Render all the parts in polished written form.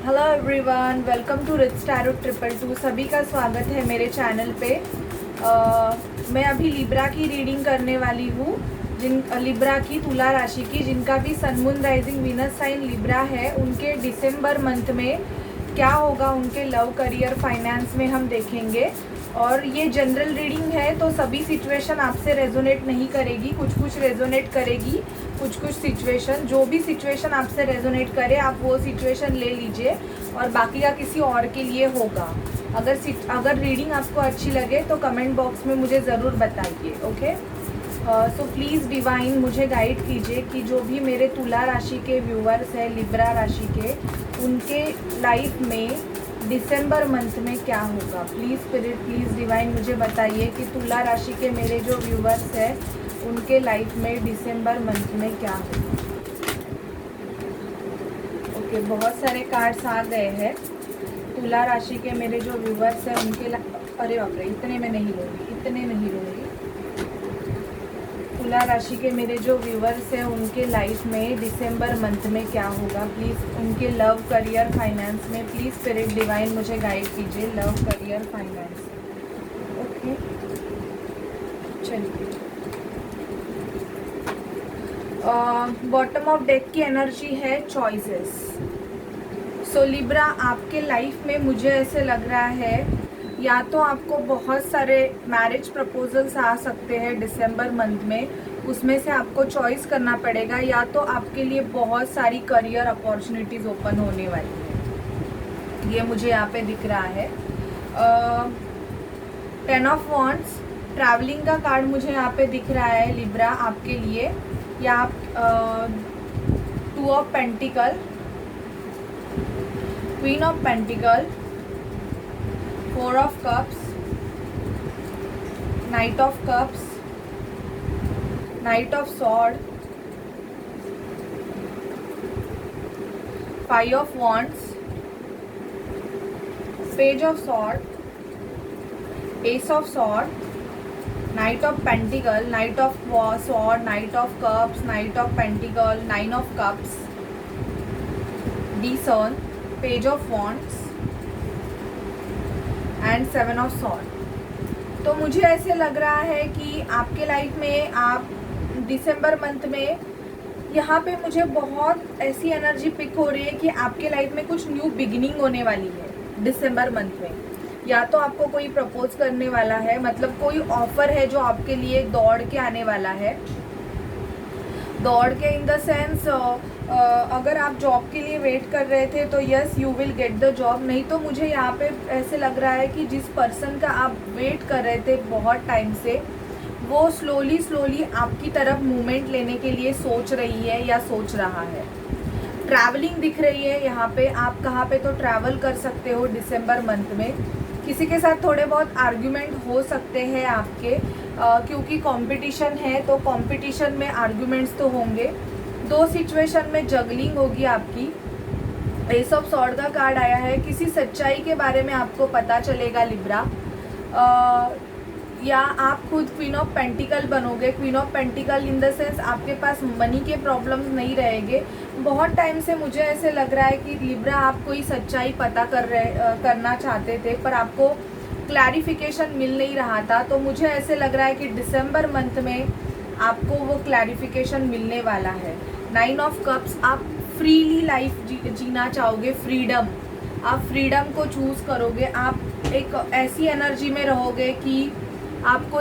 Hello everyone, welcome to rich tarot 222। सभी का स्वागत है मेरे चैनल पे। मैं अभी लिब्रा की रीडिंग करने वाली हूँ। लिब्रा की तुला राशि की जिनका भी sun moon rising Venus sign Libra है, उनके दिसंबर मंथ में क्या होगा, उनके लव, करियर, फाइनेंस में हम देखेंगे। और ये जनरल रीडिंग है तो सभी सिचुएशन आपसे रेजोनेट नहीं करेगी, कुछ कुछ रेजोनेट करेगी, कुछ कुछ सिचुएशन। जो भी सिचुएशन आपसे रेजोनेट करे आप वो सिचुएशन ले लीजिए और बाकी का किसी और के लिए होगा। अगर रीडिंग आपको अच्छी लगे तो कमेंट बॉक्स में मुझे ज़रूर बताइए। ओके, सो प्लीज़ डिवाइन मुझे गाइड कीजिए कि जो भी मेरे तुला राशि के व्यूअर्स हैं, लिब्रा राशि के, उनके लाइफ में दिसंबर मंथ में क्या होगा। प्लीज़ स्पिरिट, प्लीज़ डिवाइन मुझे बताइए कि तुला राशि के मेरे जो व्यूअर्स हैं उनके लाइफ में दिसंबर मंथ में क्या होगा। ओके, बहुत सारे कार्ड्स आ गए हैं। तुला राशि के मेरे जो व्यूअर्स हैं उनके अरे बाप रे, इतने में नहीं लूँगी। तुला राशि के मेरे जो व्यूअर्स हैं उनके लाइफ में दिसंबर मंथ में क्या होगा। प्लीज़ उनके लव, करियर, फाइनेंस में प्लीज़ स्पिरिट डिवाइन मुझे गाइड कीजिए। Love, career, finance. ओके, चलिए। बॉटम ऑफ डेक की एनर्जी है चॉइसेस। सो लिब्रा, आपके लाइफ में मुझे ऐसे लग रहा है या तो आपको बहुत सारे मैरिज प्रपोजल्स आ सकते हैं दिसंबर मंथ में, उसमें से आपको चॉइस करना पड़ेगा, या तो आपके लिए बहुत सारी करियर अपॉर्चुनिटीज़ ओपन होने वाली है। ये मुझे यहाँ पे दिख रहा है। 10 ऑफ वॉन्ड्स, ट्रैवलिंग का कार्ड मुझे यहाँ पे दिख रहा है लिब्रा आपके लिए। या आप 2 of pentacle, queen of pentacle, 4 of cups, night of cups, night of sword, 5 of wands, page of sword, S of sword, night of pentacle, night of sword, night of cups, night of pentacle, 9 of cups, discern, page of wands and 7 of sword. तो मुझे ऐसे लग रहा है कि आपके life में आप दिसंबर मंथ में, यहाँ पे मुझे बहुत ऐसी एनर्जी पिक हो रही है कि आपके लाइफ में कुछ न्यू बिगिनिंग होने वाली है दिसंबर मंथ में। या तो आपको कोई प्रपोज करने वाला है, मतलब कोई ऑफर है जो आपके लिए दौड़ के आने वाला है। दौड़ के इन द सेंस, अगर आप जॉब के लिए वेट कर रहे थे तो yes you will get the job. नहीं तो मुझे यहाँ पे ऐसे लग रहा है कि जिस पर्सन का आप वेट कर रहे थे बहुत टाइम से, वो स्लोली आपकी तरफ मूवमेंट लेने के लिए सोच रही है या सोच रहा है। ट्रैवलिंग दिख रही है यहाँ पे। आप कहाँ पे तो ट्रैवल कर सकते हो दिसंबर मंथ में। किसी के साथ थोड़े बहुत आर्ग्यूमेंट हो सकते हैं आपके, क्योंकि कंपटीशन है तो कंपटीशन में आर्ग्यूमेंट्स तो होंगे। 2 सिचुएशन में जगलिंग होगी आपकी। एस ऑफ सॉर्ड का कार्ड आया है। किसी सच्चाई के बारे में आपको पता चलेगा लिब्रा, या आप खुद क्वीन ऑफ पेंटिकल बनोगे। Queen of pentacle in the sense आपके पास मनी के प्रॉब्लम्स नहीं रहेंगे। बहुत टाइम से मुझे ऐसे लग रहा है कि लिब्रा आप कोई सच्चाई पता करना चाहते थे पर आपको क्लैरिफिकेशन मिल नहीं रहा था। तो मुझे ऐसे लग रहा है कि दिसंबर मंथ में आपको वो क्लैरिफिकेशन मिलने वाला है। 9 ऑफ कप्स, आप फ्रीली लाइफ जीना चाहोगे। फ्रीडम, आप फ्रीडम को चूज़ करोगे। आप एक ऐसी एनर्जी में रहोगे कि आपको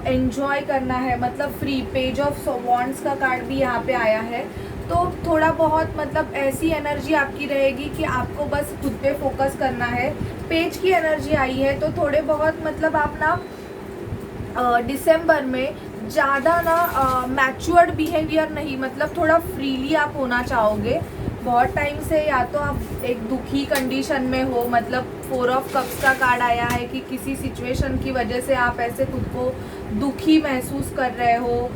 एंजॉय करना है, मतलब फ्री। पेज ऑफ वॉन्ड्स का कार्ड भी यहाँ पे आया है। तो थोड़ा बहुत मतलब ऐसी एनर्जी आपकी रहेगी कि आपको बस खुद पे फोकस करना है। पेज की एनर्जी आई है तो थोड़े बहुत मतलब आप ना दिसंबर में ज़्यादा ना मैच्योर्ड बिहेवियर नहीं, मतलब थोड़ा फ्रीली आप होना चाहोगे। बहुत टाइम से या तो आप एक दुखी कंडीशन में हो, मतलब 4 ऑफ कप्स का कार्ड आया है कि किसी सिचुएशन की वजह से आप ऐसे खुद को दुखी महसूस कर रहे हो,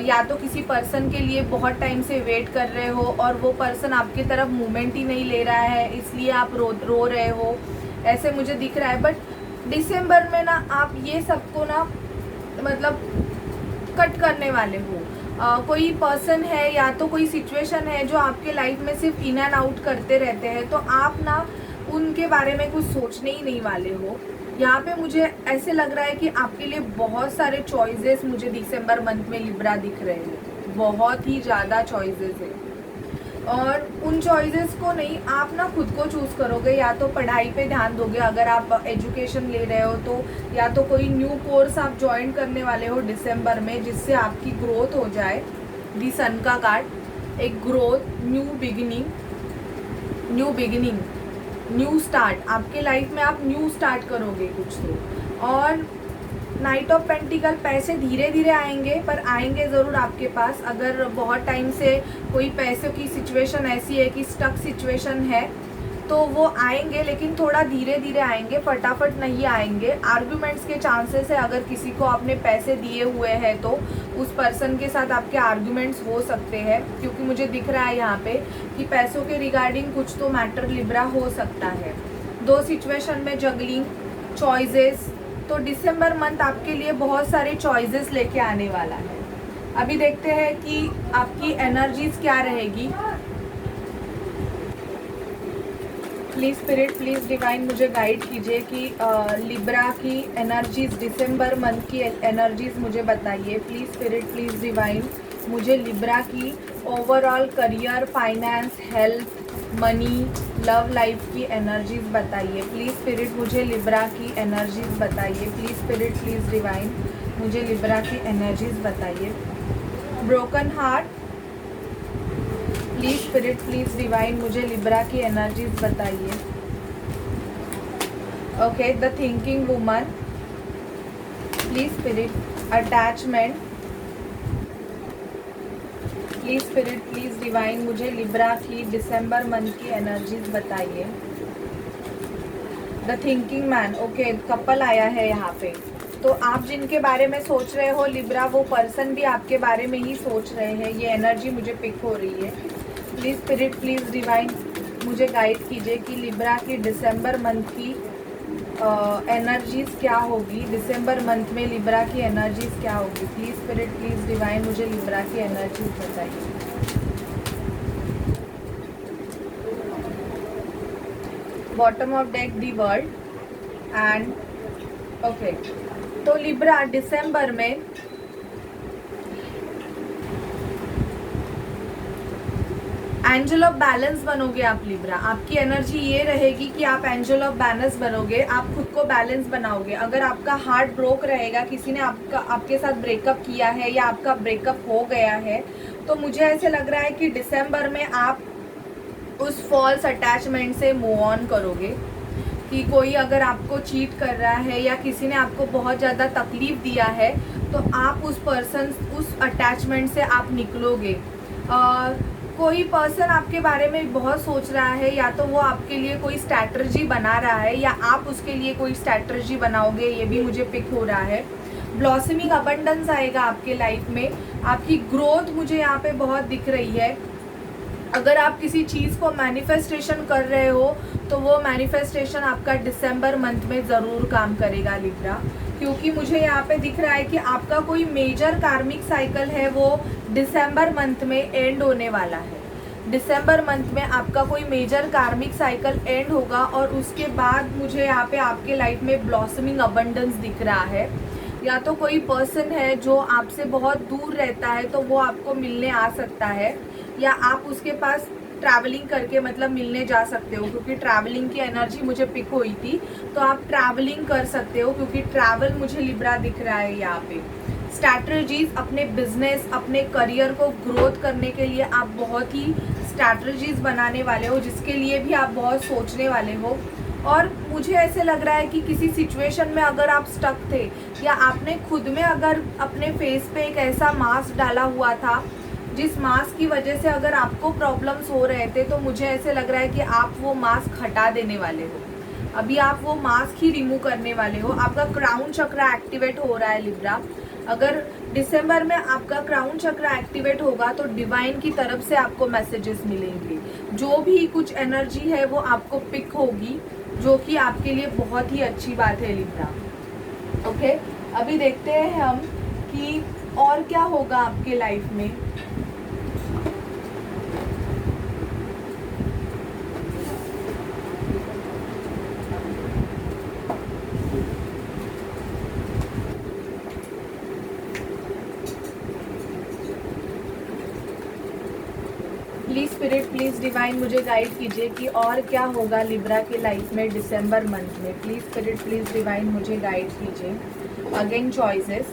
या तो किसी पर्सन के लिए बहुत टाइम से वेट कर रहे हो और वो पर्सन आपकी तरफ मूवमेंट ही नहीं ले रहा है, इसलिए आप रो रहे हो, ऐसे मुझे दिख रहा है। बट दिसंबर में ना आप ये सबको ना मतलब कट करने वाले हो। कोई पर्सन है या तो कोई सिचुएशन है जो आपके लाइफ में सिर्फ इन एंड आउट करते रहते हैं, तो आप ना उनके बारे में कुछ सोचने ही नहीं वाले हो। यहाँ पे मुझे ऐसे लग रहा है कि आपके लिए बहुत सारे चॉइसेस मुझे दिसंबर मंथ में लिब्रा दिख रहे हैं, बहुत ही ज़्यादा चॉइसेस है। और उन चॉइसेस को नहीं, आप ना खुद को चूज़ करोगे। या तो पढ़ाई पे ध्यान दोगे, अगर आप एजुकेशन ले रहे हो तो, या तो कोई न्यू कोर्स आप ज्वाइन करने वाले हो दिसंबर में जिससे आपकी ग्रोथ हो जाए। दी सन का कार्ड, एक growth, new beginning, new start. आपके लाइफ में आप न्यू स्टार्ट करोगे कुछ तो। और नाइट ऑफ पेंटिकल, पैसे धीरे धीरे आएंगे पर आएंगे ज़रूर आपके पास। अगर बहुत टाइम से कोई पैसों की सिचुएशन ऐसी है कि स्टक सिचुएशन है तो वो आएंगे, लेकिन थोड़ा धीरे धीरे आएंगे, फटाफट नहीं आएंगे। आर्ग्यूमेंट्स के चांसेस है, अगर किसी को आपने पैसे दिए हुए हैं तो उस पर्सन के साथ आपके आर्ग्यूमेंट्स हो सकते हैं, क्योंकि मुझे दिख रहा है यहाँ पे कि पैसों के रिगार्डिंग कुछ तो मैटर लिब्रा हो सकता है। दो सिचुएशन में जगलिंग, चॉइसेस। तो दिसंबर मंथ आपके लिए बहुत सारे चॉइसेस लेके आने वाला है। अभी देखते हैं कि आपकी एनर्जीज क्या रहेगी। प्लीज़ स्पिरिट, प्लीज़ डिवाइन मुझे गाइड कीजिए कि लिब्रा की एनर्जीज, दिसंबर मंथ की एनर्जीज मुझे बताइए। प्लीज़ स्पिरिट, प्लीज़ डिवाइन मुझे लिब्रा की overall career, finance, health, money, love life की एनर्जीज बताइए। प्लीज़ स्पिरिट मुझे लिब्रा की एनर्जीज बताइए। प्लीज़ स्पिरिट, प्लीज़ डिवाइन मुझे लिब्रा की एनर्जीज बताइए। Broken heart, please spirit, please divine मुझे लिब्रा की एनर्जीज बताइए। Okay, the thinking woman, please spirit, attachment, please spirit, please divine मुझे लिब्रा की दिसंबर मंथ की एनर्जीज बताइए। The thinking man, okay, couple आया है यहाँ पे। तो आप जिनके बारे में सोच रहे हो लिब्रा, वो पर्सन भी आपके बारे में ही सोच रहे हैं। ये एनर्जी मुझे पिक हो रही है। प्लीज़ स्पिरिट, प्लीज़ डिवाइन मुझे गाइड कीजिए कि लिब्रा की दिसंबर मंथ की एनर्जीज क्या होगी। दिसंबर मंथ में लिब्रा की एनर्जीज क्या होगी। प्लीज़ स्पिरिट, प्लीज़ डिवाइन मुझे लिब्रा की एनर्जीज बताइए। Bottom of deck, the world and okay. तो लिब्रा दिसंबर में एंजल ऑफ बैलेंस बनोगे आप लिब्रा। आपकी एनर्जी ये रहेगी कि आप एंजल ऑफ बैलेंस बनोगे, आप खुद को बैलेंस बनाओगे। अगर आपका हार्ट ब्रोक रहेगा, किसी ने आपके साथ ब्रेकअप किया है या आपका ब्रेकअप हो गया है, तो मुझे ऐसे लग रहा है कि दिसंबर में आप उस फॉल्स अटैचमेंट से मूव ऑन करोगे। कि कोई अगर आपको चीट कर रहा है या किसी ने आपको बहुत ज़्यादा तकलीफ़ दिया है, तो आप उस अटैचमेंट से आप निकलोगे। कोई पर्सन आपके बारे में बहुत सोच रहा है, या तो वो आपके लिए कोई स्ट्रैटेजी बना रहा है या आप उसके लिए कोई स्ट्रैटेजी बनाओगे, ये भी मुझे पिक हो रहा है। ब्लॉसमिंग अबंडेंस आएगा आपके लाइफ में। आपकी ग्रोथ मुझे यहाँ पे बहुत दिख रही है। अगर आप किसी चीज़ को मैनिफेस्टेशन कर रहे हो तो वो मैनिफेस्टेशन आपका दिसंबर मंथ में ज़रूर काम करेगा लिब्रा, क्योंकि मुझे यहाँ पे दिख रहा है कि आपका कोई मेजर कार्मिक साइकिल है वो दिसंबर मंथ में एंड होने वाला है। दिसंबर मंथ में आपका कोई मेजर कार्मिक साइकिल एंड होगा और उसके बाद मुझे यहाँ पे आपके लाइफ में ब्लॉसमिंग अबंडेंस दिख रहा है। या तो कोई पर्सन है जो आपसे बहुत दूर रहता है तो वो आपको मिलने आ सकता है, या आप उसके पास ट्रैवलिंग करके मतलब मिलने जा सकते हो, क्योंकि ट्रैवलिंग की एनर्जी मुझे पिक हुई थी। तो आप ट्रैवलिंग कर सकते हो, क्योंकि ट्रैवल मुझे लिब्रा दिख रहा है यहाँ पे। स्ट्रैटेजीज, अपने बिजनेस, अपने करियर को ग्रोथ करने के लिए आप बहुत ही स्ट्रैटेजीज बनाने वाले हो, जिसके लिए भी आप बहुत सोचने वाले हो। और मुझे ऐसे लग रहा है कि किसी सिचुएशन में अगर आप स्टक थे, या आपने खुद में अगर अपने फेस पे एक ऐसा मास्क डाला हुआ था जिस मास्क की वजह से अगर आपको प्रॉब्लम्स हो रहे थे, तो मुझे ऐसे लग रहा है कि आप वो मास्क हटा देने वाले हो। अभी आप वो मास्क ही रिमूव करने वाले हो। आपका क्राउन चक्र एक्टिवेट हो रहा है लिब्रा। अगर दिसंबर में आपका क्राउन चक्र एक्टिवेट होगा तो डिवाइन की तरफ से आपको मैसेजेस मिलेंगे। जो भी कुछ एनर्जी है वो आपको पिक होगी, जो कि आपके लिए बहुत ही अच्छी बात है लिब्रा। ओके, अभी देखते हैं हम कि और क्या होगा आपके लाइफ में। प्लीज स्पिरिट, प्लीज डिवाइन मुझे गाइड कीजिए कि और क्या होगा लिब्रा के लाइफ में दिसंबर मंथ में। प्लीज स्पिरिट, प्लीज डिवाइन मुझे गाइड कीजिए। Again choices.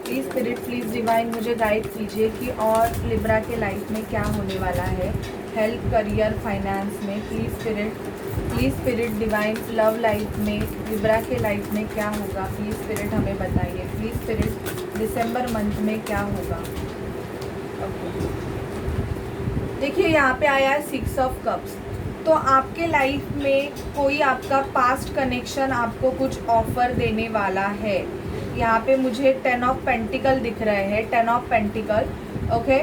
Please spirit, please divine मुझे गाइड कीजिए कि और लिब्रा के लाइफ में क्या होने वाला है। हेल्थ, करियर, फाइनेंस में। Please spirit divine love life में लिब्रा के लाइफ में क्या होगा। प्लीज स्पिरिट हमें बताइए। प्लीज स्पिरिट दिसंबर मंथ में क्या होगा। ओके, देखिए यहाँ पे आया है 6 ऑफ कप्स। तो आपके लाइफ में कोई आपका पास्ट कनेक्शन आपको कुछ ऑफर देने वाला है। यहाँ पे मुझे 10 ऑफ पेंटिकल दिख रहे हैं, 10 ऑफ पेंटिकल। ओके,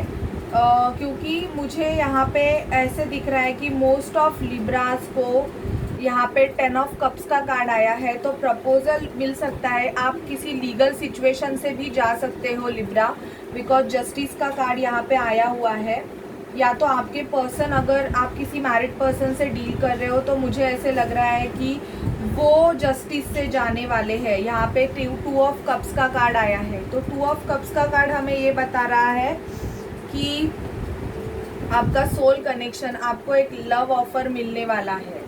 क्योंकि मुझे यहाँ पे ऐसे दिख रहा है कि मोस्ट ऑफ लिब्रास को यहाँ पे 10 ऑफ कप्स का कार्ड आया है, तो प्रपोजल मिल सकता है। आप किसी लीगल सिचुएशन से भी जा सकते हो लिब्रा, बिकॉज जस्टिस का कार्ड यहाँ पे आया हुआ है। या तो आपके पर्सन, अगर आप किसी मैरिड पर्सन से डील कर रहे हो तो मुझे ऐसे लग रहा है कि वो जस्टिस से जाने वाले हैं। यहाँ पे 2 ऑफ कप्स का कार्ड आया है, तो 2 ऑफ कप्स का कार्ड हमें ये बता रहा है कि आपका सोल कनेक्शन, आपको एक लव ऑफर मिलने वाला है।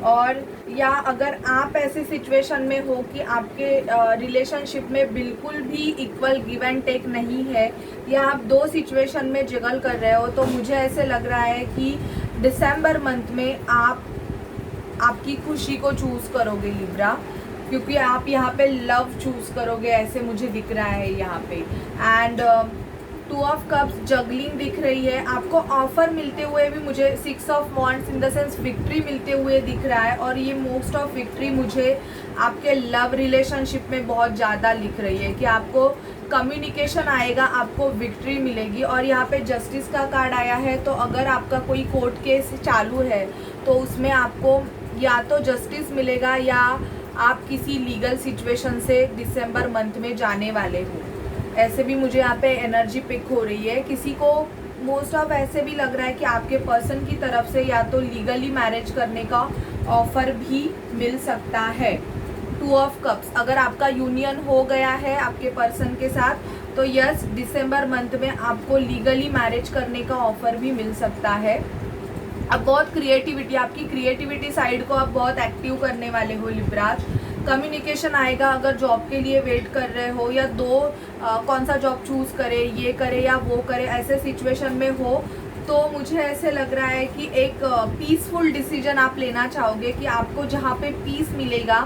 और या अगर आप ऐसे सिचुएशन में हो कि आपके रिलेशनशिप में बिल्कुल भी इक्वल गिव एंड टेक नहीं है, या आप 2 सिचुएशन में जगल कर रहे हो, तो मुझे ऐसे लग रहा है कि दिसंबर मंथ में आप आपकी खुशी को चूज़ करोगे लिब्रा, क्योंकि आप यहाँ पे लव चूज़ करोगे, ऐसे मुझे दिख रहा है यहाँ पे। एंड 2 ऑफ कप्स, जगलिंग दिख रही है। आपको ऑफर मिलते हुए भी मुझे 6 of wands in the sense victory मिलते हुए दिख रहा है। और ये मोस्ट ऑफ विक्ट्री मुझे आपके लव रिलेशनशिप में बहुत ज़्यादा लिख रही है कि आपको कम्युनिकेशन आएगा, आपको विक्ट्री मिलेगी। और यहाँ पे जस्टिस का कार्ड आया है, तो अगर आपका कोई कोर्ट केस चालू है तो उसमें आपको या तो जस्टिस मिलेगा या आप किसी लीगल सिचुएशन से दिसंबर मंथ में जाने वाले हो। ऐसे भी मुझे यहाँ पे एनर्जी पिक हो रही है। किसी को मोस्ट ऑफ ऐसे भी लग रहा है कि आपके पर्सन की तरफ से या तो लीगली मैरिज करने का ऑफर भी मिल सकता है। 2 ऑफ कप्स, अगर आपका यूनियन हो गया है आपके पर्सन के साथ, तो यस, दिसंबर मंथ में आपको लीगली मैरिज करने का ऑफर भी मिल सकता है। अब बहुत क्रिएटिविटी, आपकी क्रिएटिविटी साइड को आप बहुत एक्टिव करने वाले हो लिब्रास। कम्युनिकेशन आएगा, अगर जॉब के लिए वेट कर रहे हो या कौन सा जॉब चूज़ करे, ये करे या वो करे, ऐसे सिचुएशन में हो, तो मुझे ऐसे लग रहा है कि एक पीसफुल डिसीजन आप लेना चाहोगे कि आपको जहाँ पे पीस मिलेगा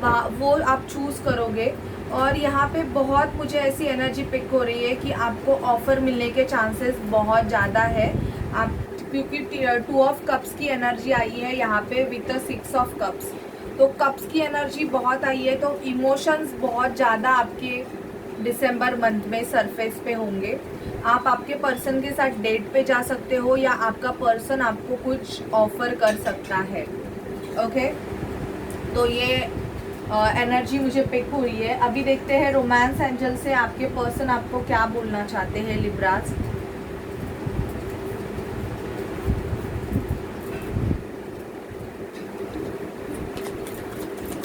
वहाँ वो आप चूज़ करोगे। और यहाँ पे बहुत मुझे ऐसी एनर्जी पिक हो रही है कि आपको ऑफ़र मिलने के चांसेस बहुत ज़्यादा है। आप क्योंकि 2 ऑफ कप्स की एनर्जी आई है यहाँ पे विद द 6 ऑफ कप्स, तो कप्स की एनर्जी बहुत आई है, तो इमोशंस बहुत ज़्यादा आपके दिसंबर मंथ में सरफेस पे होंगे। आप आपके पर्सन के साथ डेट पे जा सकते हो या आपका पर्सन आपको कुछ ऑफर कर सकता है। ओके, तो ये एनर्जी मुझे पिक हुई है। अभी देखते हैं रोमांस एंजल से आपके पर्सन आपको क्या बोलना चाहते हैं Libras.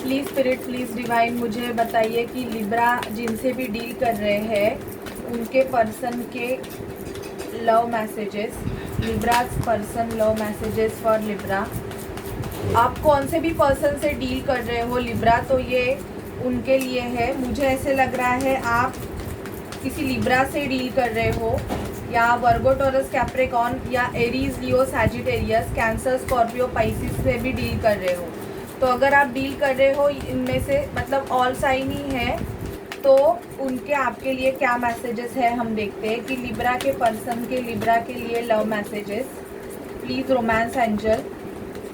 Please spirit, please divine मुझे बताइए कि लिब्रा जिनसे भी डील कर रहे हैं उनके पर्सन के love messages, Libras person love messages for Libra. आप कौन से भी पर्सन से डील कर रहे हो लिब्रा, तो ये उनके लिए है। मुझे ऐसे लग रहा है आप किसी लिब्रा से डील कर रहे हो, या वर्गो, टॉरस, कैप्रिकॉर्न, या एरीज, लियो, सैजिटेरियस, कैंसर, स्कॉर्पियो, पाइसिस से भी डील कर रहे हो। तो अगर आप डील कर रहे हो इनमें से, मतलब ऑल साइन ही है, तो उनके आपके लिए क्या मैसेजेस है हम देखते हैं कि लिब्रा के पर्सन के लिब्रा के लिए love messages. Please romance angel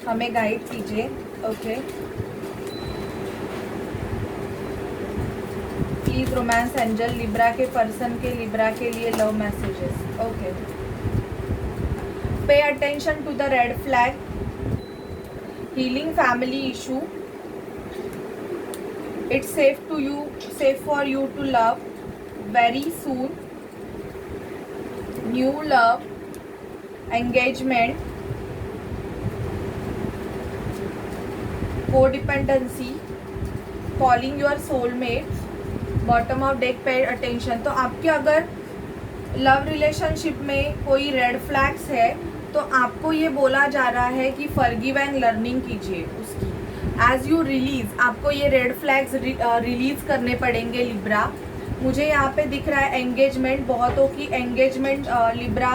हमें गाइड कीजिए। Okay, please romance angel Libra के पर्सन के लिब्रा के लिए love messages. Okay, pay attention to the red flag, healing family issue, it's safe for you to love, very soon, new love, engagement, codependency, calling your soulmates, bottom of deck pay attention. तो आपके अगर love relationship में कोई red flags है तो आपको ये बोला जा रहा है कि फॉरगिव एंड लर्निंग कीजिए उसकी। एज यू रिलीज, आपको ये रेड फ्लैग्स रिलीज करने पड़ेंगे लिब्रा। मुझे यहाँ पे दिख रहा है एंगेजमेंट, बहुतों की एंगेजमेंट लिब्रा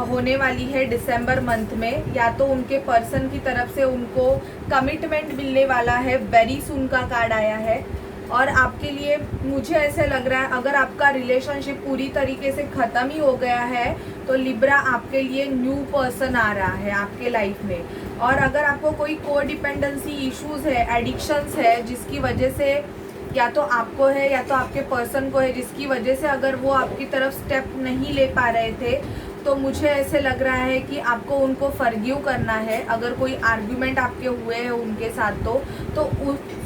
होने वाली है दिसंबर मंथ में, या तो उनके पर्सन की तरफ से उनको कमिटमेंट मिलने वाला है, वेरी सून का कार्ड आया है। और आपके लिए मुझे ऐसे लग रहा है अगर आपका रिलेशनशिप पूरी तरीके से ख़त्म ही हो गया है तो लिब्रा आपके लिए न्यू पर्सन आ रहा है आपके लाइफ में। और अगर आपको कोई को डिपेंडेंसी इश्यूज़ है, एडिक्शंस है, जिसकी वजह से या तो आपको है या तो आपके पर्सन को है, जिसकी वजह से अगर वो आपकी तरफ स्टेप नहीं ले पा रहे थे, तो मुझे ऐसे लग रहा है कि आपको उनको फॉरगिव करना है। अगर कोई आर्ग्यूमेंट आपके हुए हैं उनके साथ तो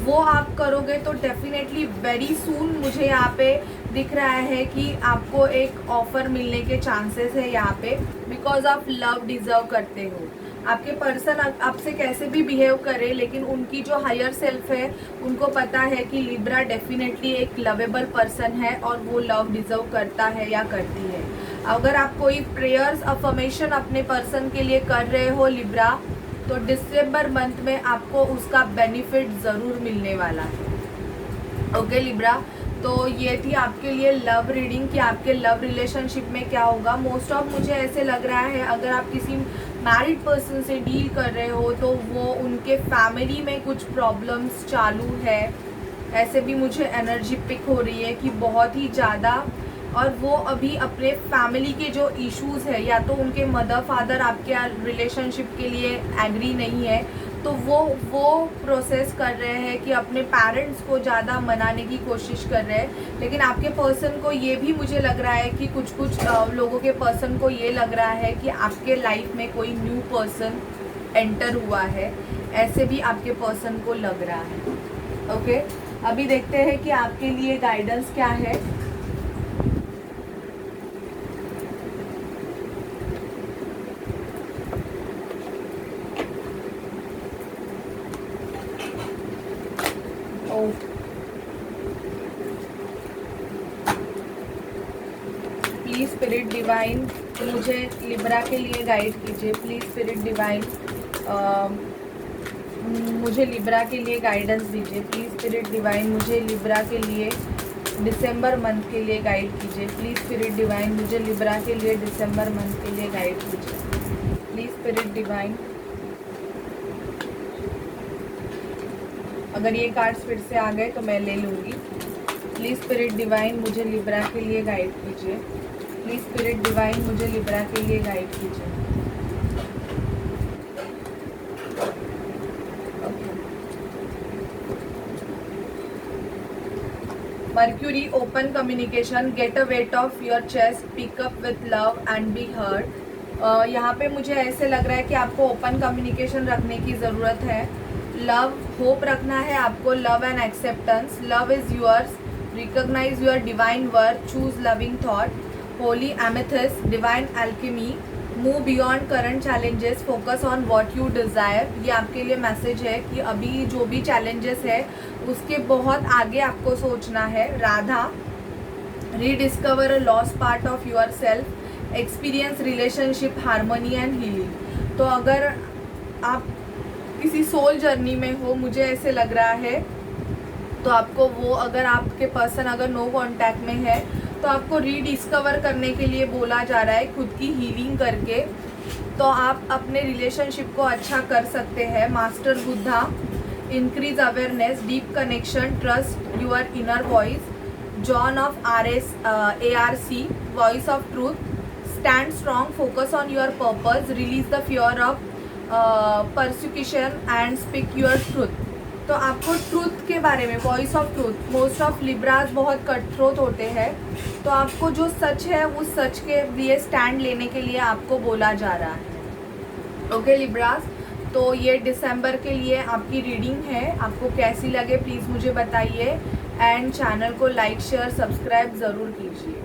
वो आप करोगे तो डेफिनेटली वेरी सून मुझे यहाँ पे दिख रहा है कि आपको एक ऑफ़र मिलने के चांसेस है यहाँ पे, बिकॉज आप लव डिज़र्व करते हो। आपके पर्सन आपसे कैसे भी बिहेव करे, लेकिन उनकी जो हायर सेल्फ है उनको पता है कि लिब्रा डेफिनेटली एक लवेबल पर्सन है और वो लव डिज़र्व करता है या करती है। अगर आप कोई प्रेयर्स अफर्मेशन अपने पर्सन के लिए कर रहे हो लिब्रा, तो दिसंबर मंथ में आपको उसका बेनिफिट ज़रूर मिलने वाला है। ओके लिब्रा, तो ये थी आपके लिए लव रीडिंग कि आपके लव रिलेशनशिप में क्या होगा। मोस्ट ऑफ मुझे ऐसे लग रहा है अगर आप किसी मैरिड पर्सन से डील कर रहे हो तो वो उनके फैमिली में कुछ प्रॉब्लम्स चालू है, ऐसे भी मुझे एनर्जी पिक हो रही है कि बहुत ही ज़्यादा। और वो अभी अपने फैमिली के जो इश्यूज़ है, या तो उनके मदर फादर आपके रिलेशनशिप के लिए एग्री नहीं है, तो वो प्रोसेस कर रहे हैं कि अपने पेरेंट्स को ज़्यादा मनाने की कोशिश कर रहे हैं। लेकिन आपके पर्सन को ये भी मुझे लग रहा है कि कुछ लोगों के पर्सन को ये लग रहा है कि आपके लाइफ में कोई न्यू पर्सन एंटर हुआ है, ऐसे भी आपके पर्सन को लग रहा है। ओके, अभी देखते हैं कि आपके लिए गाइडेंस क्या है। प्लीज़ स्पिरिट डिवाइन मुझे लिब्रा के लिए गाइड कीजिए। प्लीज़ स्पिरिट डिवाइन मुझे लिब्रा के लिए गाइडेंस दीजिए। प्लीज़ स्पिरिट डिवाइन मुझे लिब्रा के लिए दिसंबर मंथ के लिए गाइड कीजिए। प्लीज़ स्पिरिट डिवाइन मुझे लिब्रा के लिए दिसंबर मंथ के लिए गाइड कीजिए। प्लीज़ स्पिरिट डिवाइन, अगर ये कार्ड्स फिर से आ गए तो मैं ले लूँगी। प्लीज़ स्पिरिट डिवाइन मुझे लिब्रा के लिए गाइड कीजिए। प्लीज़ स्पिरिट डिवाइन मुझे लिब्रा के लिए गाइड कीजिए। Mercury open communication, get a weight off your chest, pick up with love and be heard. यहाँ पे मुझे ऐसे लग रहा है कि आपको ओपन कम्युनिकेशन रखने की ज़रूरत है। लव, होप रखना है आपको, love and acceptance. Love is yours, recognise your divine worth, choose loving thought, holy amethyst, divine alchemy, move beyond current challenges, focus on what you desire. ये आपके लिए मैसेज है कि अभी जो भी चैलेंजेस है उसके बहुत आगे आपको सोचना है। Radha, rediscover a lost part of your self, experience relationship harmony and healing. तो अगर आप किसी सोल जर्नी में हो, मुझे ऐसे लग रहा है, तो आपको वो, अगर आपके पर्सन अगर नो कांटेक्ट में है तो आपको रीडिस्कवर करने के लिए बोला जा रहा है, खुद की हीलिंग करके तो आप अपने रिलेशनशिप को अच्छा कर सकते हैं। Master Buddha, increase awareness, deep connection, trust your inner voice, John of ARC, voice of truth, stand strong, focus on your purpose, release the fear of persecution and speak your truth. तो आपको truth के बारे में, voice of truth, most of Libras बहुत cutthroat होते हैं, तो आपको जो सच है उस सच के लिए स्टैंड लेने के लिए आपको बोला जा रहा है। ओके लिब्रास, तो ये दिसंबर के लिए आपकी रीडिंग है। आपको कैसी लगे प्लीज़ मुझे बताइए, एंड चैनल को लाइक शेयर सब्सक्राइब ज़रूर कीजिए।